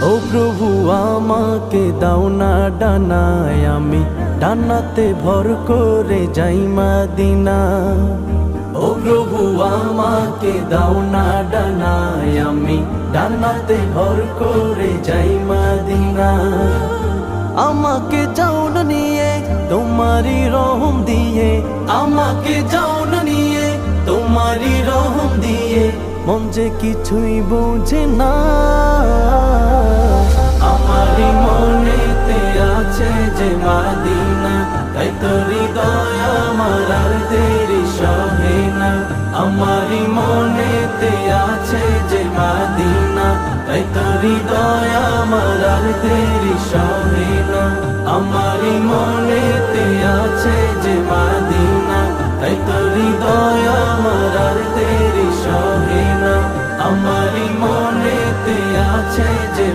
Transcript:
ও প্রভু আমাকে দাও না ডানায়, আমি ডানাতে ভর করে যাই মদিনা। ও প্রভু আমাকে দাও না ডানায়, আমি ডানাতে ভর করে যাই মদিনা। আমাকে যাও না নিয়ে তোমারি রহম দিয়ে, আমাকে যাও না নিয়ে তোমারি রহম দিয়ে, মন যে কিছুই বোঝে না। আমারি মনেতে আছে যে মদিনা, তাই তো হৃদয় আমার আর দেরি সহে না। আমারি মনেতে আছে যে মদিনা, তাই তো হৃদয় আমার আর দেরি সহে না। আমারি মনেতে আছে যে মদিনা, তাই তো হৃদয় আমার আর দেরি সহে না। আমারি মনেতে আছে যে